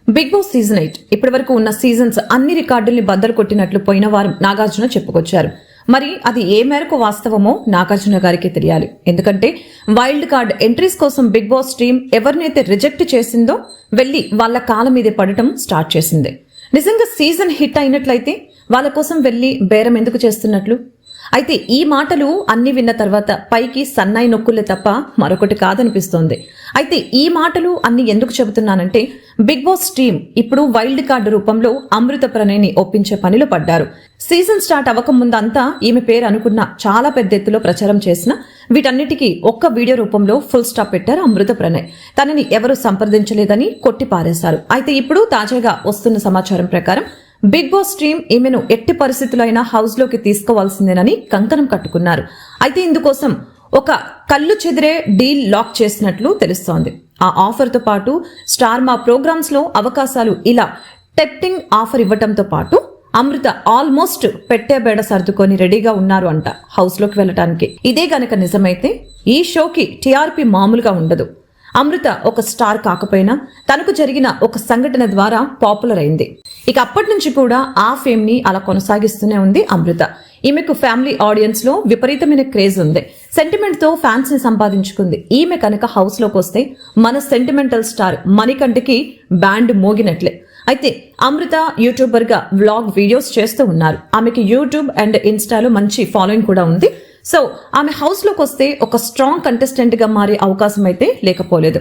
Big boss season 8 ఇప్పటి వరకు ఉన్న సీజన్స్ అన్ని రికార్డుల్ని బద్దలు కొట్టినట్లు పోయిన వారం నాగార్జున చెప్పుకొచ్చారు. మరి అది ఏ మేరకు వాస్తవమో నాగార్జున గారికి తెలియాలి. ఎందుకంటే వైల్డ్ కార్డ్ ఎంట్రీస్ కోసం బిగ్ బాస్ టీం ఎవరినైతే రిజెక్ట్ చేసిందో వెళ్లి వాళ్ళ కాళ్ళ మీదే పడటం స్టార్ట్ చేసింది. నిజంగా సీజన్ హిట్ అయినట్లయితే వాళ్ళ కోసం వెళ్లి బేరం ఎందుకు చేస్తున్నట్లు? అయితే ఈ మాటలు అన్ని విన్న తర్వాత పైకి సన్నాయి నొక్కులే తప్ప మరొకటి కాదనిపిస్తోంది. అయితే ఈ మాటలు అన్ని ఎందుకు చెబుతున్నానంటే బిగ్ బాస్ టీం ఇప్పుడు వైల్డ్ కార్డు రూపంలో అమృత ప్రణయ్ని ఒప్పించే పనిలో పడ్డారు. సీజన్ స్టార్ట్ అవ్వకముందంతా ఈమె పేరు అనుకున్న చాలా పెద్ద ఎత్తులో ప్రచారం చేసిన వీటన్నిటికీ ఒక్క వీడియో రూపంలో ఫుల్ స్టాప్ పెట్టారు అమృత ప్రణయ్. తనని ఎవరూ సంప్రదించలేదని కొట్టి పారేశారు. అయితే ఇప్పుడు తాజాగా వస్తున్న సమాచారం ప్రకారం బిగ్ బాస్ టీం ఈమెను ఎట్టి పరిస్థితుల్లో అయినా హౌస్ లోకి తీసుకోవాల్సిందేనని కంకణం కట్టుకున్నారు. అయితే ఇందుకోసం ఒక కళ్ళు చెదిరే డీల్ లాక్ చేసినట్లు తెలుస్తోంది. ఆ ఆఫర్ తో పాటు స్టార్ మా ప్రోగ్రామ్స్ లో అవకాశాలు ఇలా టెప్టింగ్ ఆఫర్ ఇవ్వటంతో పాటు అమృత ఆల్మోస్ట్ పెట్టే బేడ సర్దుకొని రెడీగా ఉన్నారు అంట హౌస్ లోకి వెళ్ళటానికి. ఇదే గనక నిజమైతే ఈ షోకి టీఆర్పీ మామూలుగా ఉండదు. అమృత ఒక స్టార్ కాకపోయినా తనకు జరిగిన ఒక సంఘటన ద్వారా పాపులర్ అయింది. ఇక అప్పటి నుంచి కూడా ఆ ఫేమ్ ని అలా కొనసాగిస్తూనే ఉంది అమృత. ఈమెకు ఫ్యామిలీ ఆడియన్స్ లో విపరీతమైన క్రేజ్ ఉంది. సెంటిమెంట్ తో ఫ్యాన్స్ ని సంపాదించుకుంది. ఈమె కనుక హౌస్ లోకి వస్తే మన సెంటిమెంటల్ స్టార్ మణికంఠకి బ్యాండ్ మోగినట్లే. అయితే అమృత యూట్యూబర్ గా వ్లాగ్ వీడియోస్ చేస్తూ ఉన్నారు. ఆమెకి యూట్యూబ్ అండ్ ఇన్స్టాలో మంచి ఫాలోయింగ్ కూడా ఉంది. సో ఆమె హౌస్ లోకి వస్తే ఒక స్ట్రాంగ్ కంటెస్టెంట్ గా మారే అవకాశం అయితే లేకపోలేదు.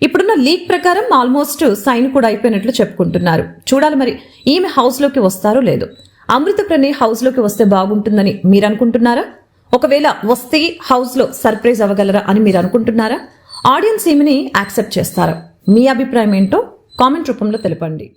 ఇప్పుడున్న లీక్ ప్రకారం ఆల్మోస్ట్ సైన్ కూడా అయిపోయినట్లు చెప్పుకుంటున్నారు. చూడాలి మరి ఈమె హౌస్ లోకి వస్తారో లేదు. అమృత ప్రణయ్ హౌస్ లోకి వస్తే బాగుంటుందని మీరు అనుకుంటున్నారా? ఒకవేళ వస్తే హౌస్ లో సర్ప్రైజ్ అవ్వగలరా అని మీరు అనుకుంటున్నారా? ఆడియన్స్ ఈమెని యాక్సెప్ట్ చేస్తారా? మీ అభిప్రాయం ఏంటో కామెంట్ రూపంలో తెలపండి.